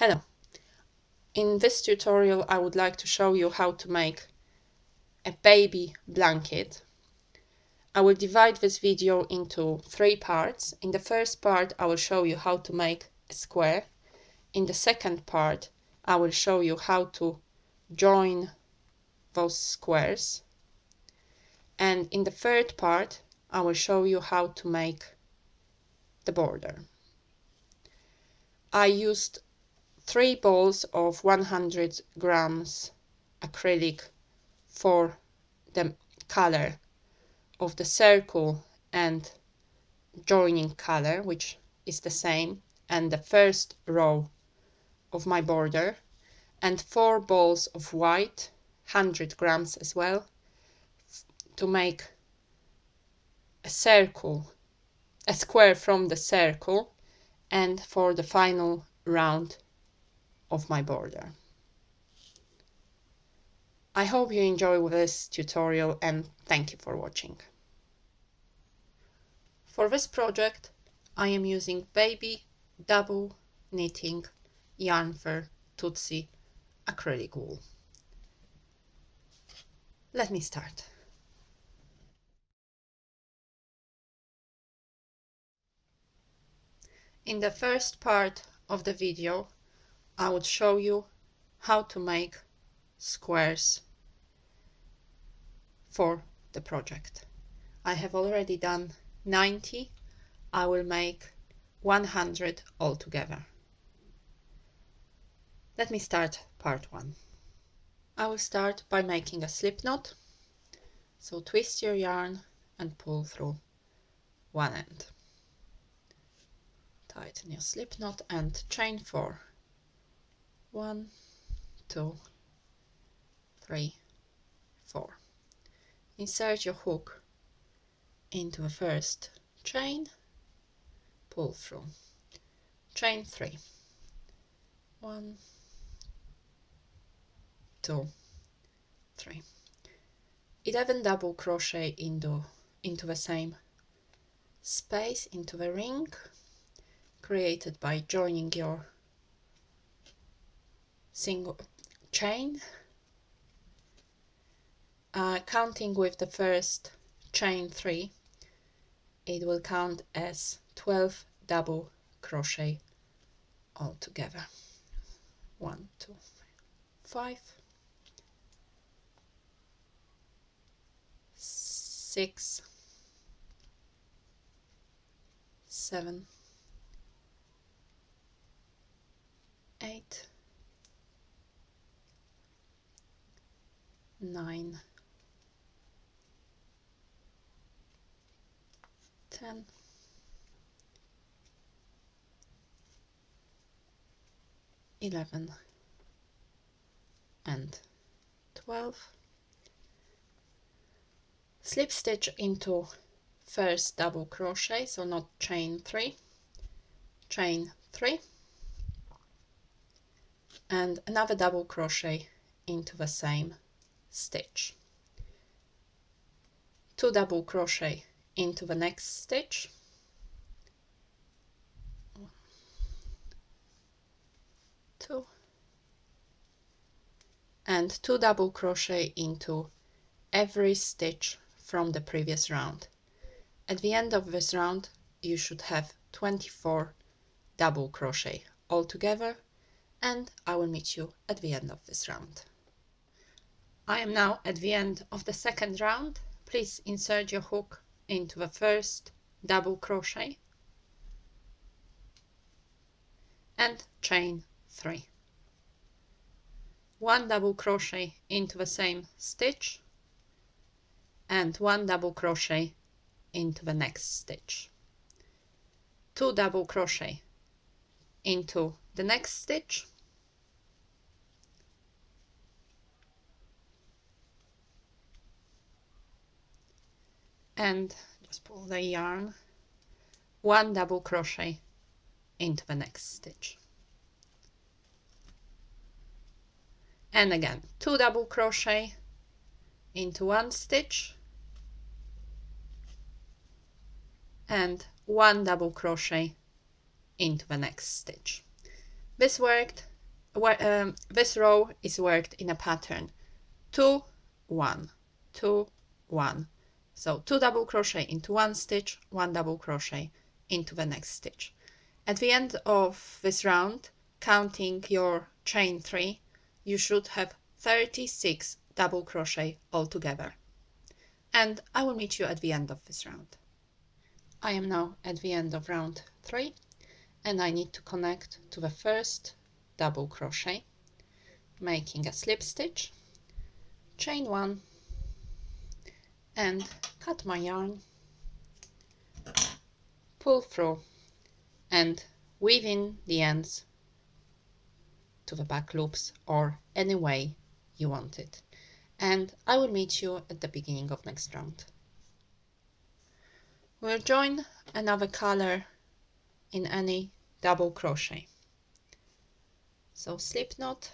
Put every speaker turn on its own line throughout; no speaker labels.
Hello! In this tutorial I would like to show you how to make a baby blanket. I will divide this video into 3 parts. In the first part I will show you how to make a square. In the second part I will show you how to join those squares. And in the third part I will show you how to make the border. I used 3 balls of 100 grams acrylic for the color of the circle and joining color, which is the same, and the first row of my border, and 4 balls of white, 100 grams as well, to make a circle, a square from the circle, and for the final round of my border. I hope you enjoy this tutorial and thank you for watching. For this project I am using baby double knitting yarn fur Tutsi acrylic wool. Let me start. In the first part of the video I would show you how to make squares for the project. I have already done 90. I will make 100 altogether. Let me start part 1. I will start by making a slip knot. So twist your yarn and pull through one end. Tighten your slip knot and chain 4. 1, 2, 3, 4. Insert your hook into the first chain, pull through, chain 3, 1, 2, 3. 11 double crochet into the same space, into the ring created by joining your single chain, counting with the first chain 3, it will count as 12 double crochet altogether. 1, 2, 3, 5, 6, 7, 8, 9, 10, 11, and 12. Slip stitch into first double crochet, so not chain 3, chain 3, and another double crochet into the same stitch. 2 double crochet into the next stitch, 1, 2, and 2 double crochet into every stitch from the previous round. At the end of this round you should have 24 double crochet altogether, and I will meet you at the end of this round. I am now at the end of the second round. Please insert your hook into the first double crochet and chain 3. 1 double crochet into the same stitch and 1 double crochet into the next stitch. 2 double crochet into the next stitch, and just pull the yarn, 1 double crochet into the next stitch, and again 2 double crochet into one stitch and 1 double crochet into the next stitch. This worked this row is worked in a pattern 2 1 2 1. So 2 double crochet into one stitch, 1 double crochet into the next stitch. At the end of this round, counting your chain 3, you should have 36 double crochet altogether. And I will meet you at the end of this round. I am now at the end of round 3 and I need to connect to the first double crochet, making a slip stitch, chain 1 and cut my yarn, pull through and weave in the ends to the back loops or any way you want it. And I will meet you at the beginning of next round. We'll join another color in any double crochet. So slip knot,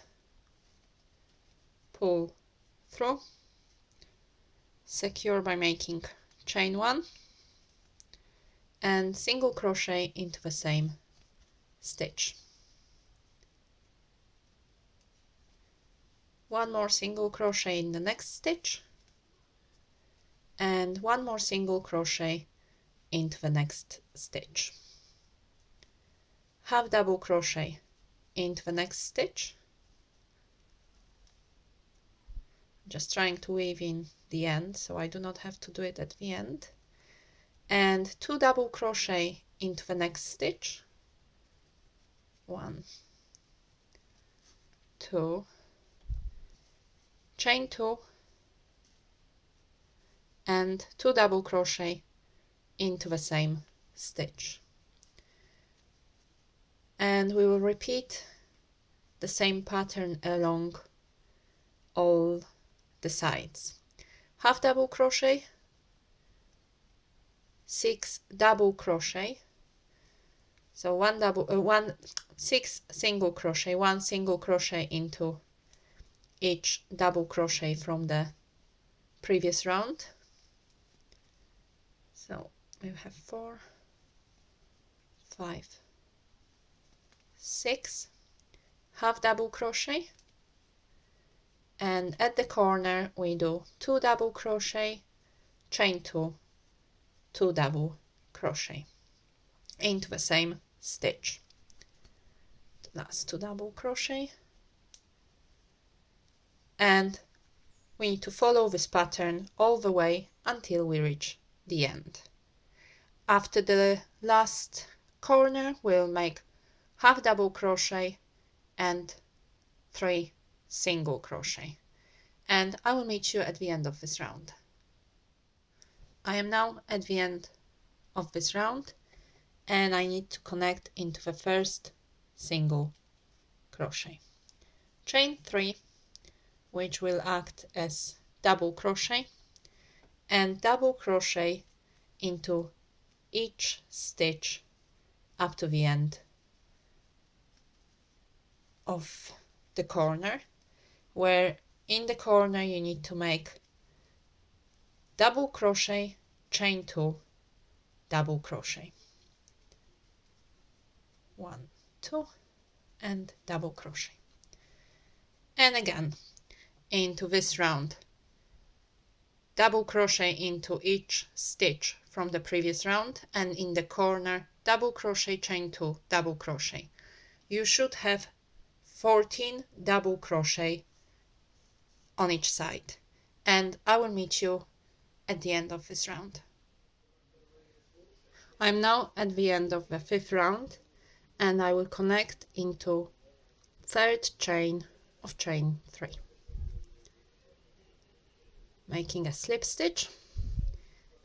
pull through, secure by making chain 1 and single crochet into the same stitch. One more single crochet in the next stitch and one more single crochet into the next stitch. Half double crochet into the next stitch, just trying to weave in the end so I do not have to do it at the end, and 2 double crochet into the next stitch, 1 2, chain 2 and 2 double crochet into the same stitch. And we will repeat the same pattern along all the sides. Half double crochet, 6 double crochet, so 6 single crochet, 1 single crochet into each double crochet from the previous round. So we have 4 5 6, half double crochet, and at the corner we do 2 double crochet, chain 2, 2 double crochet into the same stitch. The last 2 double crochet, and we need to follow this pattern all the way until we reach the end. After the last corner we'll make half double crochet and 3 single crochet, and I will meet you at the end of this round. I am now at the end of this round and I need to connect into the first single crochet, chain 3, which will act as double crochet, and double crochet into each stitch up to the end of the corner, where in the corner you need to make double crochet, chain 2, double crochet, 1 2 and double crochet. And again into this round, double crochet into each stitch from the previous round, and in the corner double crochet, chain 2, double crochet. You should have 14 double crochet on each side, and I will meet you at the end of this round. I'm now at the end of the 5th round and I will connect into 3rd chain of chain 3, making a slip stitch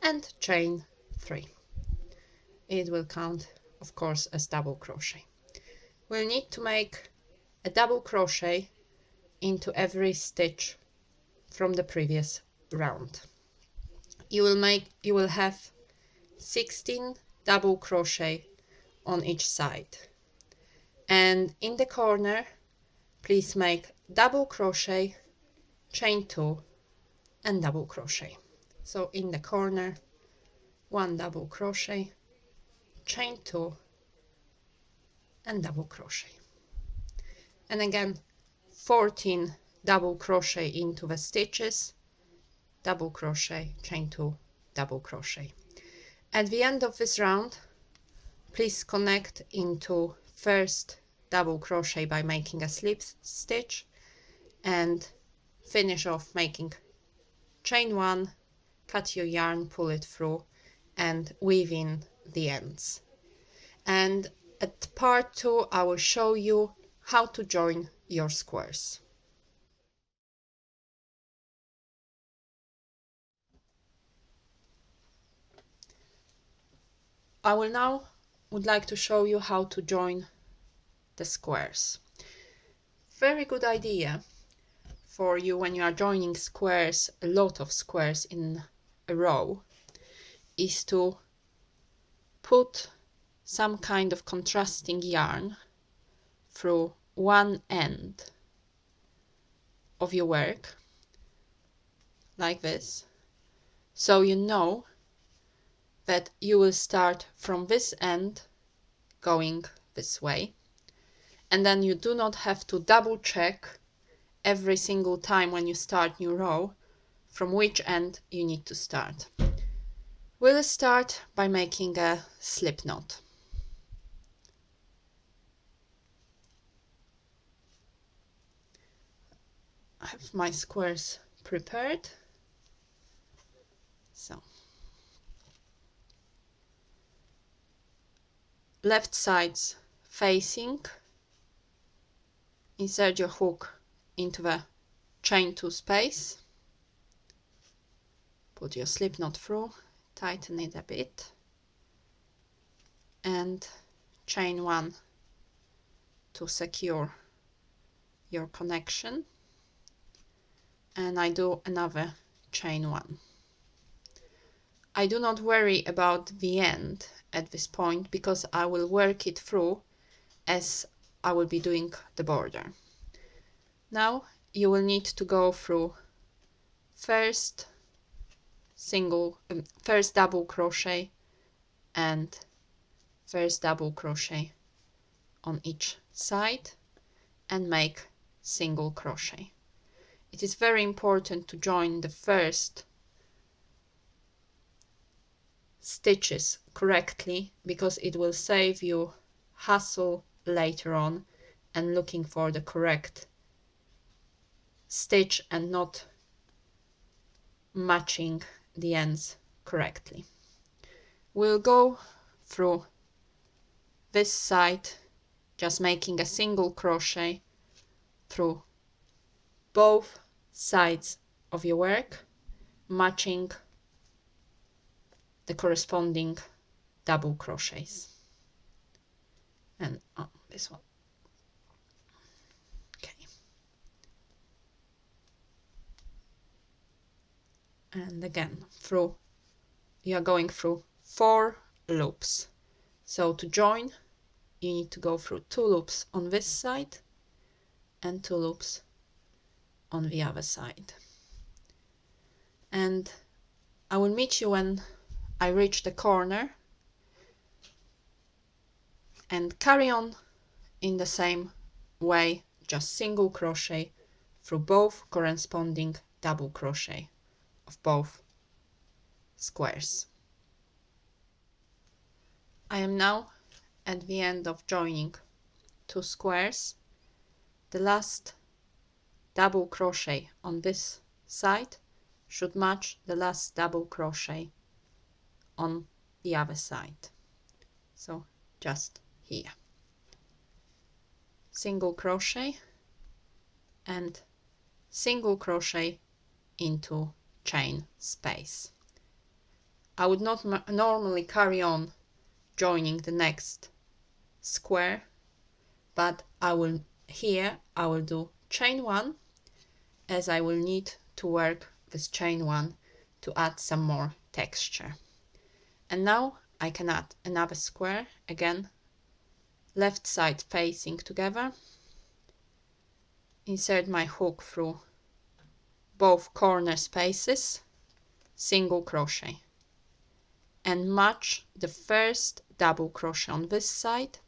and chain 3. It will count, of course, as double crochet. We'll need to make a double crochet into every stitch from the previous round. You will have 16 double crochet on each side, and in the corner please make double crochet, chain 2 and double crochet. So in the corner 1 double crochet, chain 2 and double crochet. and again 14 double crochet into the stitches, double crochet, chain 2, double crochet. At the end of this round, please connect into first double crochet by making a slip stitch and finish off making chain 1, cut your yarn, pull it through and weave in the ends. And at part 2 I will show you how to join your squares. I will now would like to show you how to join the squares. Very good idea for you when you are joining squares, a lot of squares in a row, is to put some kind of contrasting yarn through one end of your work, like this, so you know that you will start from this end going this way, and then you do not have to double check every single time when you start new row from which end you need to start. We'll start by making a slip knot. I have my squares prepared, so left sides facing, insert your hook into the chain 2 space, put your slip knot through, tighten it a bit, and chain 1 to secure your connection, and I do another chain 1. I do not worry about the end at this point because I will work it through as I will be doing the border. Now you will need to go through first double crochet and first double crochet on each side and make single crochet. It is very important to join the first stitches correctly because it will save you hassle later on and looking for the correct stitch and not matching the ends correctly. We'll go through this side just making a single crochet through both sides of your work, matching the corresponding double crochets. And on this one. Okay. And again, you are going through 4 loops. So to join, you need to go through 2 loops on this side and 2 loops on the other side. And I will meet you when I reach the corner, and carry on in the same way, just single crochet through both corresponding double crochet of both squares. I am now at the end of joining 2 squares. The last double crochet on this side should match the last double crochet on the other side. So just here. Single crochet and single crochet into chain space. I would not normally carry on joining the next square, but I will do chain 1 as I will need to work this chain 1 to add some more texture. And now I can add another square, again left side facing together, insert my hook through both corner spaces, single crochet, and match the first double crochet on this side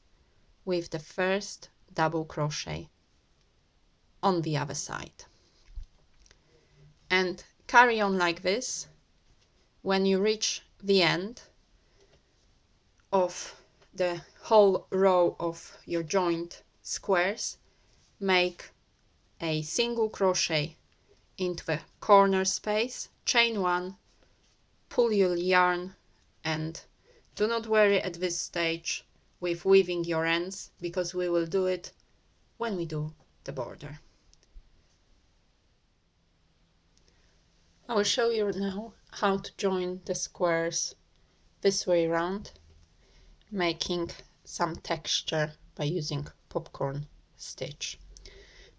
with the first double crochet on the other side. And carry on like this. When you reach the end of the whole row of your joined squares, make a single crochet into the corner space, chain 1, pull your yarn, and do not worry at this stage with weaving your ends, because we will do it when we do the border. I will show you now how to join the squares this way around, making some texture by using popcorn stitch.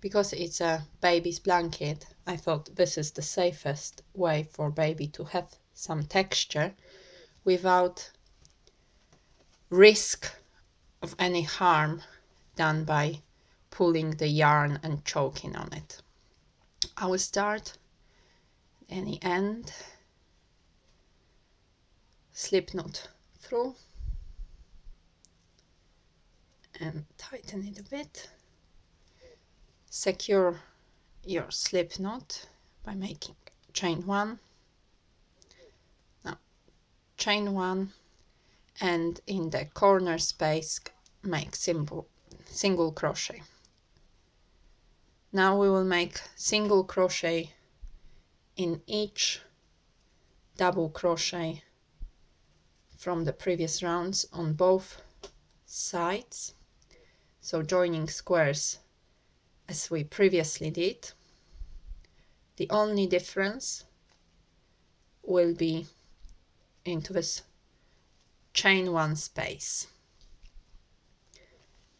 Because it's a baby's blanket, I thought this is the safest way for baby to have some texture without risk of any harm done by pulling the yarn and choking on it. I will start any end, slip knot through and tighten it a bit. Secure your slip knot by making chain 1. Now chain 1, and in the corner space make single crochet. Now we will make single crochet in each double crochet from the previous rounds on both sides, so joining squares as we previously did. The only difference will be into this chain 1 space.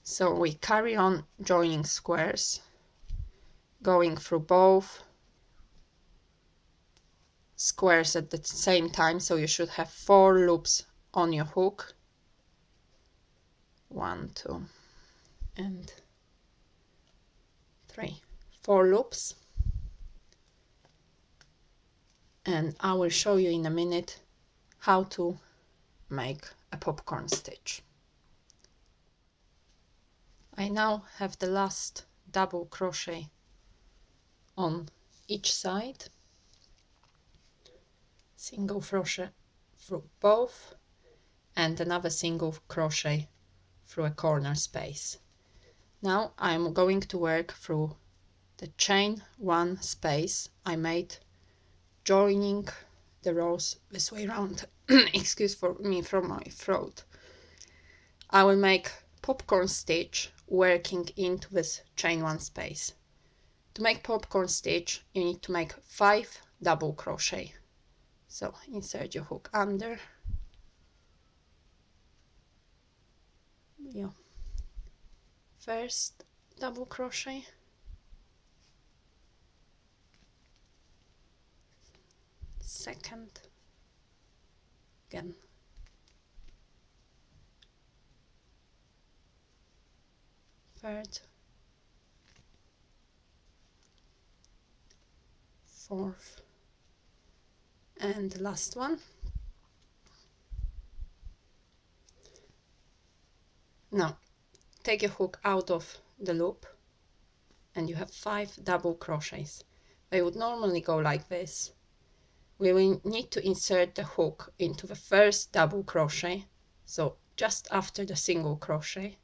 So we carry on joining squares, going through both squares at the same time, so you should have 4 loops on your hook. 1, 2, and 3. 4 loops. And I will show you in a minute how to make a popcorn stitch. I now have the last double crochet on each side, single crochet through both, and another single crochet through a corner space. Now I'm going to work through the chain 1 space I made joining the rows this way around. Excuse me from my throat. I will make popcorn stitch working into this chain 1 space. To make popcorn stitch, you need to make 5 double crochet. So insert your hook under, your first double crochet, second, again, third, fourth, and the last one. Now take your hook out of the loop and you have 5 double crochets. They would normally go like this. We will need to insert the hook into the first double crochet, so just after the single crochet,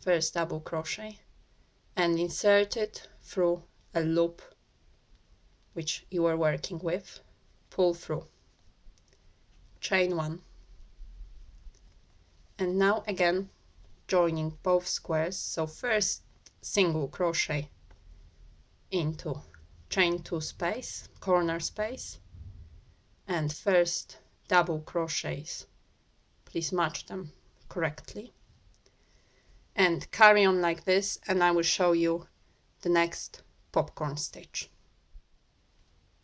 first double crochet, and insert it through a loop which you are working with, pull through, chain 1, and now again joining both squares. So first single crochet into chain 2 space, corner space, and first double crochets, please match them correctly, and carry on like this, and I will show you the next popcorn stitch.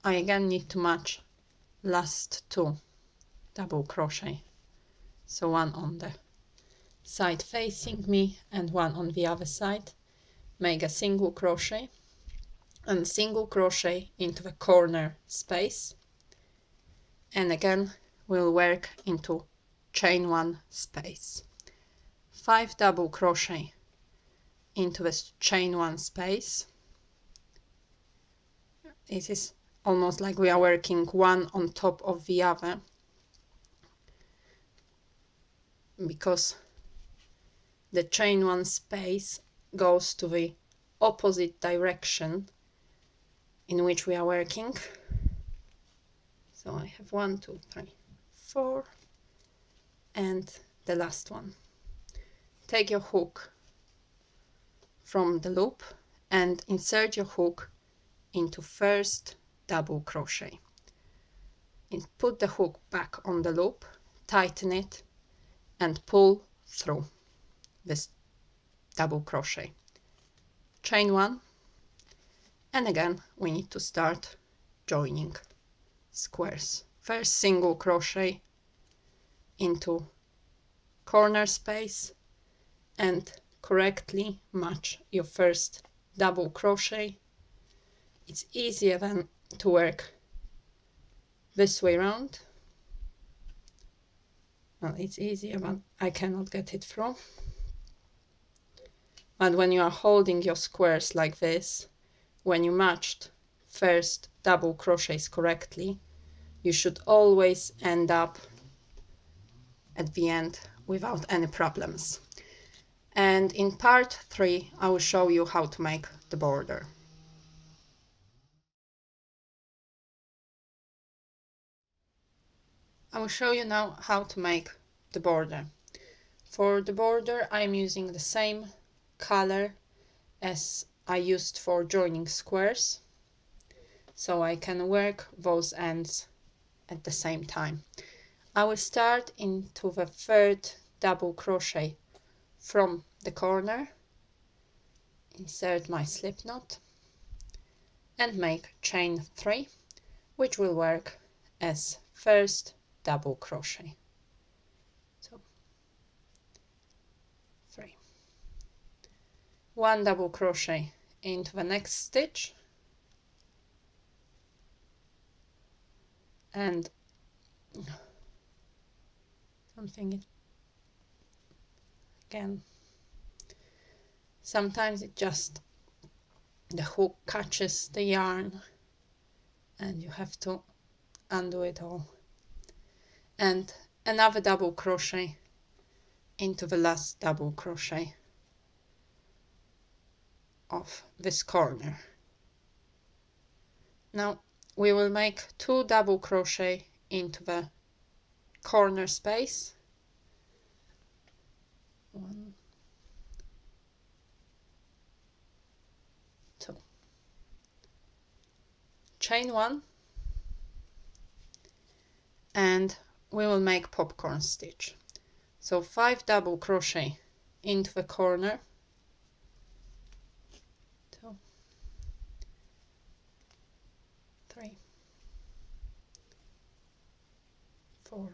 I again need to match last 2 double crochet, so one on the side facing me and one on the other side. Make a single crochet and single crochet into the corner space, and again we'll work into chain 1 space, 5 double crochet into this chain 1 space. It is almost like we are working one on top of the other, because the chain 1 space goes to the opposite direction in which we are working. So I have 1, 2, 3, 4, and the last one. Take your hook from the loop and insert your hook into first double crochet. And put the hook back on the loop, tighten it, and pull through this double crochet. Chain 1, and again we need to start joining squares. First single crochet into corner space and correctly match your first double crochet. It's easier than to work this way around. Well, it's easier, but I cannot get it through. But when you are holding your squares like this, when you matched first double crochets correctly, you should always end up at the end without any problems. And in part 3, I will show you how to make the border. I will show you now how to make the border. For the border, I'm using the same color as I used for joining squares, so I can work those ends at the same time. I will start into the third double crochet from the corner, insert my slip knot, and make chain 3, which will work as first double crochet. So 3, 1 double crochet into the next stitch, and something again, sometimes it just, the hook catches the yarn and you have to undo it all. And another double crochet into the last double crochet of this corner. Now we will make 2 double crochet into the corner space. 1, 2. Chain 1, and we will make popcorn stitch. So 5 double crochet into the corner, 2, 3, 4,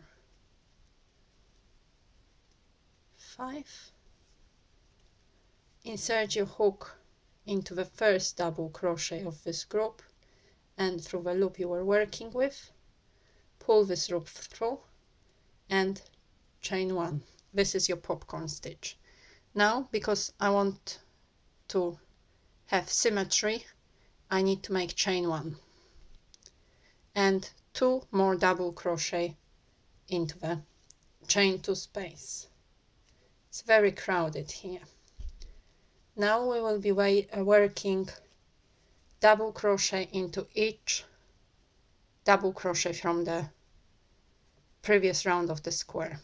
5. Insert your hook into the first double crochet of this group and through the loop you were working with. Pull this loop through and chain 1. This is your popcorn stitch. Now, because I want to have symmetry, I need to make chain 1 and 2 more double crochet into the chain 2 space. It's very crowded here. Now we will be working double crochet into each double crochet from the previous round of the square.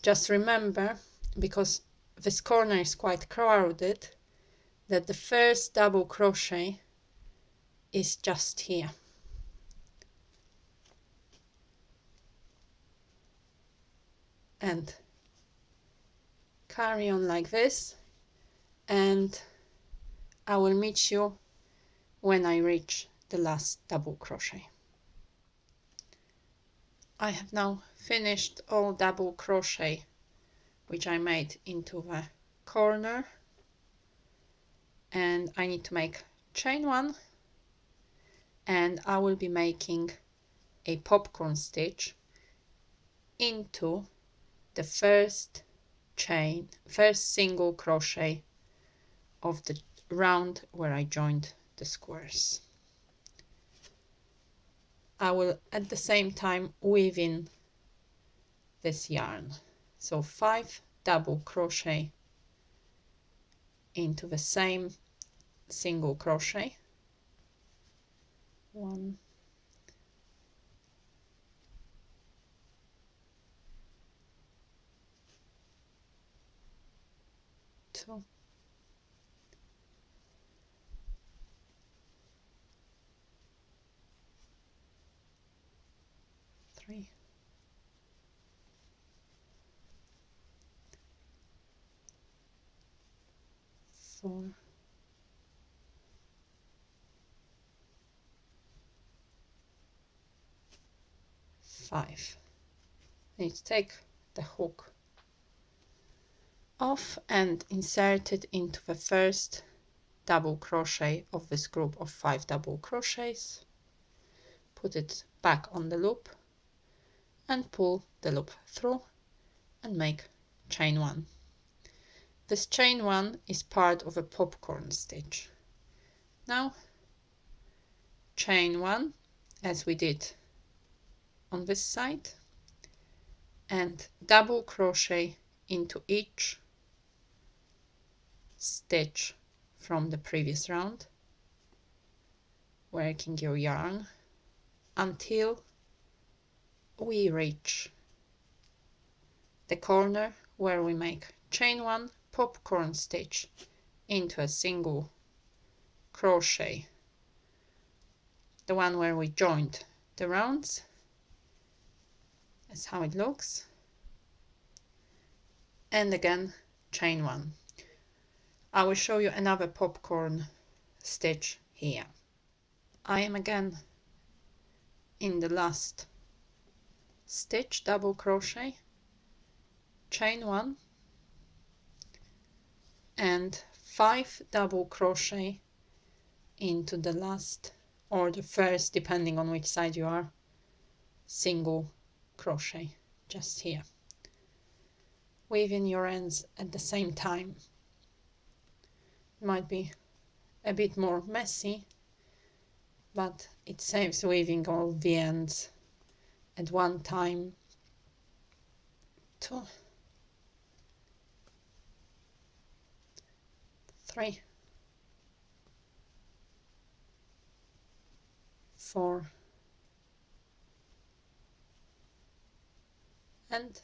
Just remember, because this corner is quite crowded, that the first double crochet is just here. And carry on like this, and I will meet you when I reach the last double crochet. I have now finished all double crochet which I made into the corner, and I need to make chain 1, and I will be making a popcorn stitch into the first single crochet of the round where I joined the squares. I will at the same time weave in this yarn. So 5 double crochet into the same single crochet. 1, 2, 3, 4, 5. Need to take the hook off and insert it into the first double crochet of this group of 5 double crochets. Put it back on the loop and pull the loop through and make chain 1. This chain 1 is part of a popcorn stitch. Now chain 1 as we did on this side and double crochet into each stitch from the previous round, working your yarn until we reach the corner where we make chain 1, popcorn stitch into a single crochet, the one where we joined the rounds. That's how it looks. And again chain 1. I will show you another popcorn stitch here. I am again in the last stitch, double crochet, chain 1 and 5 double crochet into the last or the first, depending on which side you are, single crochet just here. Weave in your ends at the same time. It might be a bit more messy, but it saves weaving all the ends at one time. 2, 3, 4 and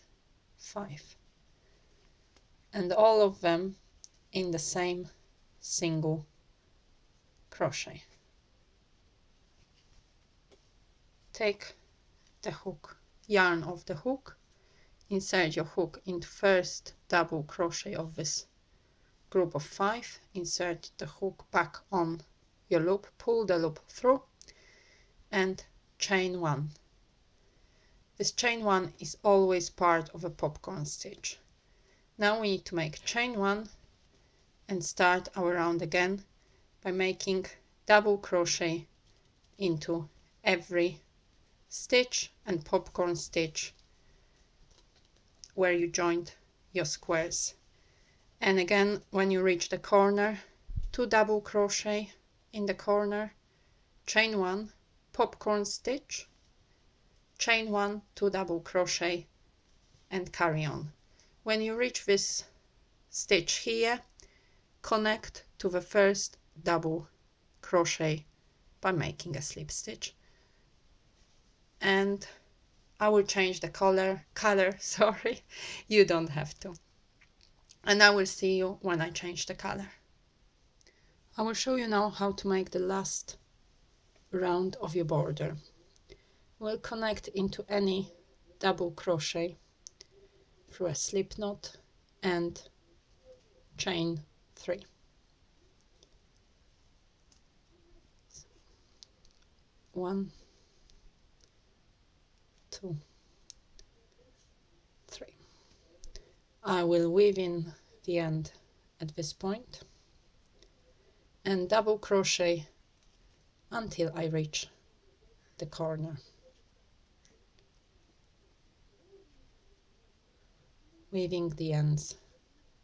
5, and all of them in the same single crochet. Take the hook, yarn of the hook, insert your hook into first double crochet of this group of 5, insert the hook back on your loop, pull the loop through and chain 1. This chain 1 is always part of a popcorn stitch. Now we need to make chain 1 and start our round again by making double crochet into every stitch and popcorn stitch where you joined your squares. And again, when you reach the corner, 2 double crochet in the corner, chain 1, popcorn stitch, chain 1, 2 double crochet and carry on. When you reach this stitch here, connect to the first double crochet by making a slip stitch, and I will change the color, sorry, you don't have to, and I will see you when I change the color. I will show you now how to make the last round of your border. We'll connect into any double crochet through a slip knot and chain 3. One, 2, 3. I will weave in the end at this point and double crochet until I reach the corner, weaving the ends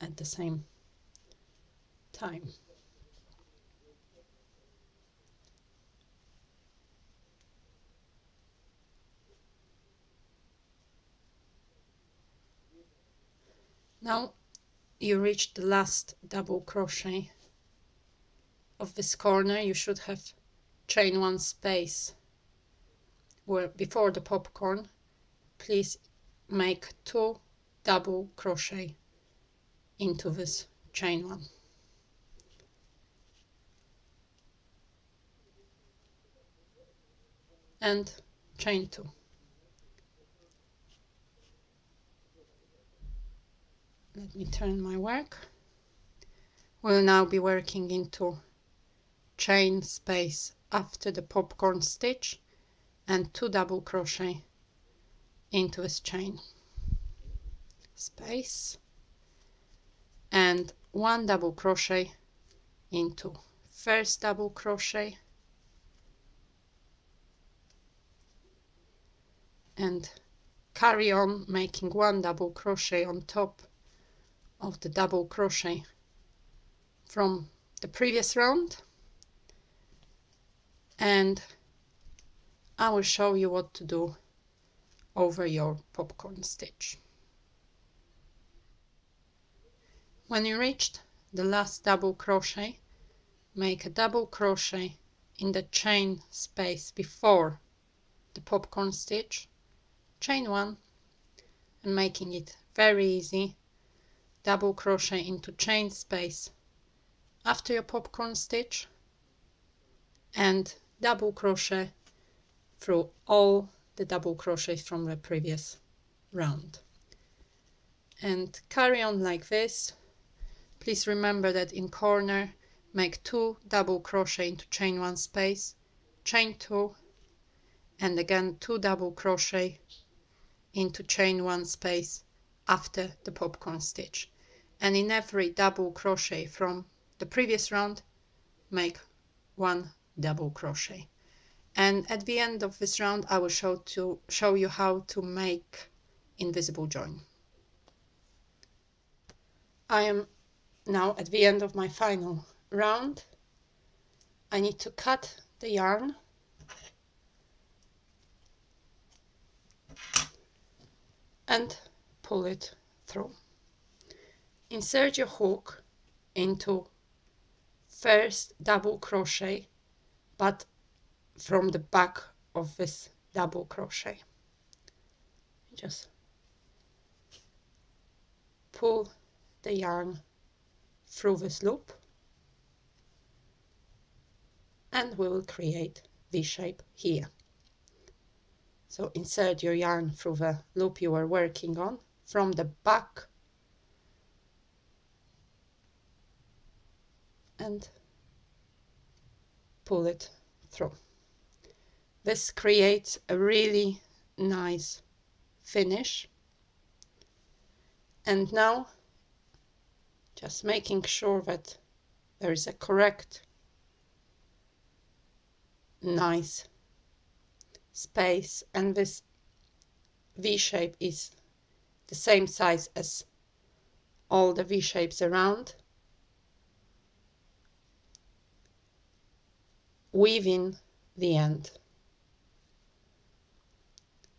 at the same time. Now you reach the last double crochet of this corner. You should have chain one space where before the popcorn. Please make 2 double crochet into this chain one. And chain 2. Let me turn my work. We'll now be working into chain space after the popcorn stitch and 2 double crochet into this chain space and 1 double crochet into first double crochet and carry on making 1 double crochet on top of the double crochet from the previous round, and I will show you what to do over your popcorn stitch. When you reached the last double crochet, make a double crochet in the chain space before the popcorn stitch, chain 1, and making it very easy, double crochet into chain space after your popcorn stitch and double crochet through all the double crochets from the previous round, and carry on like this. Please remember that in corner make 2 double crochet into chain 1 space, chain 2, and again 2 double crochet into chain 1 space after the popcorn stitch, and in every double crochet from the previous round make 1 double crochet. And at the end of this round I will show you how to make invisible join. I am now at the end of my final round. I need to cut the yarn and pull it through. Insert your hook into first double crochet, but from the back of this double crochet. Just pull the yarn through this loop and we will create this shape here. So insert your yarn through the loop you were working on from the back and pull it through. This creates a really nice finish. And now just making sure that there is a correct nice space, and this V shape is the same size as all the V shapes around. Weave in the end,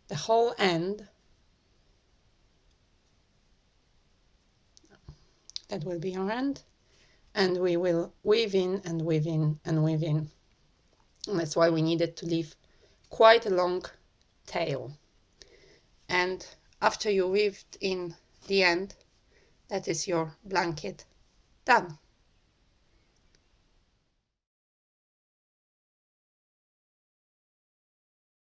the whole end. That will be our end, and we will weave in and weave in and weave in, and that's why we needed to leave quite a long tail. And after you weaved in the end, that is your blanket done.